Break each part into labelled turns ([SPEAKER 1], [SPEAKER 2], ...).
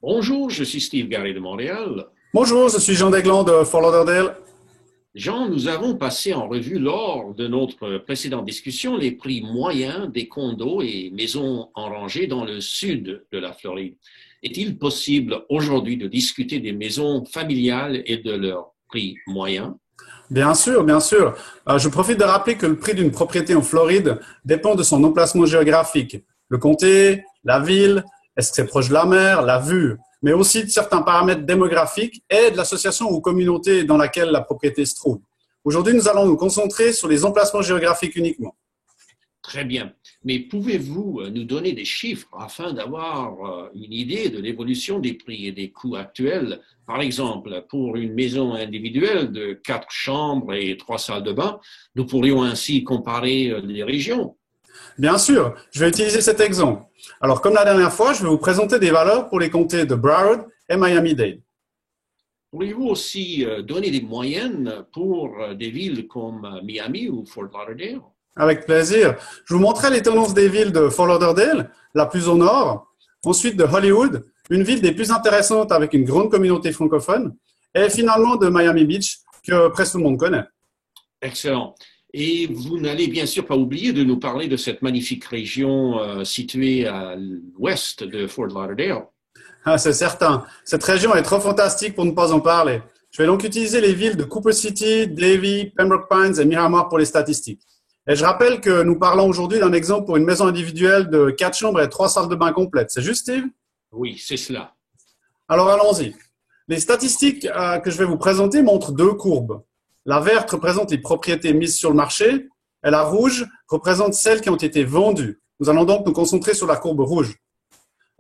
[SPEAKER 1] Bonjour, je suis Steve Garry de Montréal.
[SPEAKER 2] Bonjour, je suis Jean Desglands de Fort Lauderdale.
[SPEAKER 1] Jean, nous avons passé en revue lors de notre précédente discussion les prix moyens des condos et maisons en rangée dans le sud de la Floride. Est-il possible aujourd'hui de discuter des maisons familiales et de leurs prix moyens?
[SPEAKER 2] Bien sûr, bien sûr. Je profite de rappeler que le prix d'une propriété en Floride dépend de son emplacement géographique. Le comté, la ville, est-ce que c'est proche de la mer, la vue, mais aussi de certains paramètres démographiques et de l'association ou communauté dans laquelle la propriété se trouve. Aujourd'hui, nous allons nous concentrer sur les emplacements géographiques uniquement.
[SPEAKER 1] Très bien. Mais pouvez-vous nous donner des chiffres afin d'avoir une idée de l'évolution des prix et des coûts actuels? Par exemple, pour une maison individuelle de 4 chambres et 3 salles de bain, nous pourrions ainsi comparer les régions.
[SPEAKER 2] Bien sûr, je vais utiliser cet exemple. Alors, comme la dernière fois, je vais vous présenter des valeurs pour les comtés de Broward et Miami-Dade.
[SPEAKER 1] Pourriez-vous aussi donner des moyennes pour des villes comme Miami ou Fort Lauderdale?
[SPEAKER 2] Avec plaisir. Je vous montrerai les tendances des villes de Fort Lauderdale, la plus au nord, ensuite de Hollywood, une ville des plus intéressantes avec une grande communauté francophone, et finalement de Miami Beach, que presque tout le monde connaît.
[SPEAKER 1] Excellent. Et vous n'allez bien sûr pas oublier de nous parler de cette magnifique région située à l'ouest de Fort Lauderdale.
[SPEAKER 2] Ah, c'est certain. Cette région est trop fantastique pour ne pas en parler. Je vais donc utiliser les villes de Cooper City, Davie, Pembroke Pines et Miramar pour les statistiques. Et je rappelle que nous parlons aujourd'hui d'un exemple pour une maison individuelle de 4 chambres et 3 salles de bain complètes. C'est juste, Steve?
[SPEAKER 1] Oui, c'est cela.
[SPEAKER 2] Alors allons-y. Les statistiques que je vais vous présenter montrent deux courbes. La verte représente les propriétés mises sur le marché et la rouge représente celles qui ont été vendues. Nous allons donc nous concentrer sur la courbe rouge.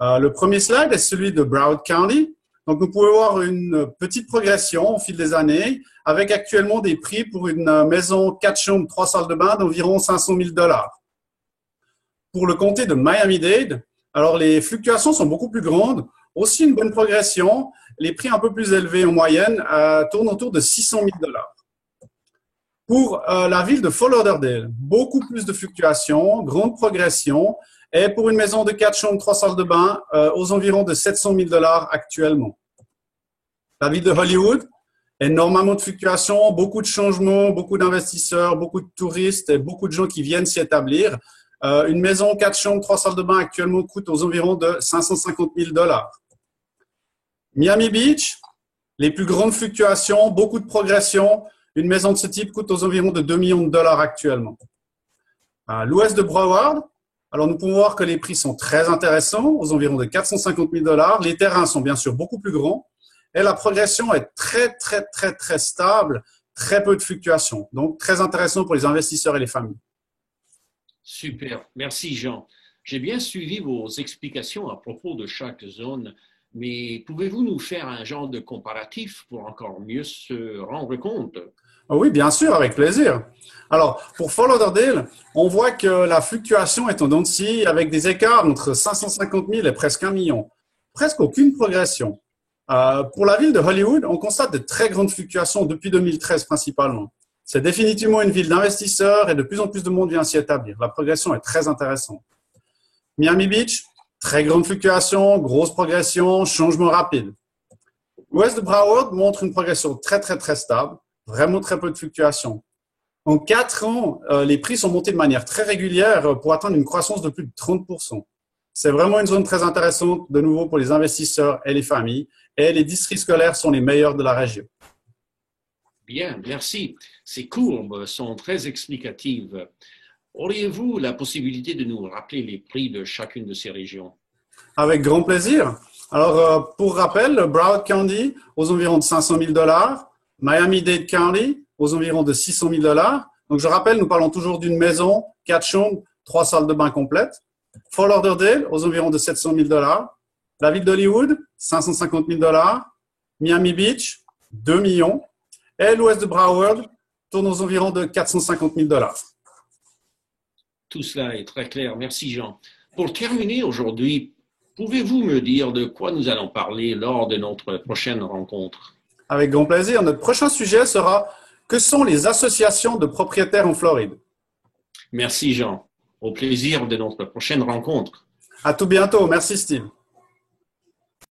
[SPEAKER 2] Le premier slide est celui de Broward County. Donc, nous pouvons voir une petite progression au fil des années avec actuellement des prix pour une maison 4 chambres, 3 salles de bain d'environ 500 000 $. Pour le comté de Miami-Dade, alors les fluctuations sont beaucoup plus grandes. Aussi une bonne progression. Les prix un peu plus élevés en moyenne tournent autour de 600 000 $. Pour la ville de Fort Lauderdale, beaucoup plus de fluctuations, grande progression. Et pour une maison de 4 chambres, 3 salles de bain, aux environs de 700 000 $ actuellement. La ville de Hollywood, énormément de fluctuations, beaucoup de changements, beaucoup d'investisseurs, beaucoup de touristes et beaucoup de gens qui viennent s'y établir. Une maison 4 chambres, 3 salles de bain actuellement coûte aux environs de 550 000 $. Miami Beach, les plus grandes fluctuations, beaucoup de progression. Une maison de ce type coûte aux environs de 2 millions de $ actuellement. À l'ouest de Broward, alors, nous pouvons voir que les prix sont très intéressants, aux environs de 450 000 $. Les terrains sont bien sûr beaucoup plus grands et la progression est très stable, très peu de fluctuations. Donc, très intéressant pour les investisseurs et les familles.
[SPEAKER 1] Super. Merci, Jean. J'ai bien suivi vos explications à propos de chaque zone, mais pouvez-vous nous faire un genre de comparatif pour encore mieux se rendre compte?
[SPEAKER 2] Oui, bien sûr, avec plaisir. Alors, pour Fort Lauderdale, on voit que la fluctuation est en dents de scie avec des écarts entre 550 000 et presque 1 million. Presque aucune progression. Pour la ville de Hollywood, on constate de très grandes fluctuations depuis 2013 principalement. C'est définitivement une ville d'investisseurs et de plus en plus de monde vient s'y établir. La progression est très intéressante. Miami Beach, très grande fluctuation, grosse progression, changement rapide. L'ouest de Broward montre une progression très stable. Vraiment très peu de fluctuations. En 4 ans, les prix sont montés de manière très régulière pour atteindre une croissance de plus de 30%. C'est vraiment une zone très intéressante, de nouveau, pour les investisseurs et les familles. Et les districts scolaires sont les meilleurs de la région.
[SPEAKER 1] Bien, merci. Ces courbes sont très explicatives. Auriez-vous la possibilité de nous rappeler les prix de chacune de ces régions?
[SPEAKER 2] Avec grand plaisir. Alors, pour rappel, Broward County, aux environs de 500 000 $. Miami-Dade County, aux environs de 600 000 $. Donc, je rappelle, nous parlons toujours d'une maison, 4 chambres, 3 salles de bain complètes. Fort Lauderdale, aux environs de 700 000 $. La ville d'Hollywood, 550 000 $. Miami Beach, 2 millions. Et l'ouest de Broward tourne aux environs de 450 000 $.
[SPEAKER 1] Tout cela est très clair. Merci, Jean. Pour terminer aujourd'hui, Pouvez-vous me dire de quoi nous allons parler lors de notre prochaine rencontre?
[SPEAKER 2] Avec grand plaisir. Notre prochain sujet sera « Que sont les associations de propriétaires en Floride ?»
[SPEAKER 1] Merci Jean. Au plaisir de notre prochaine rencontre.
[SPEAKER 2] À tout bientôt. Merci Steve.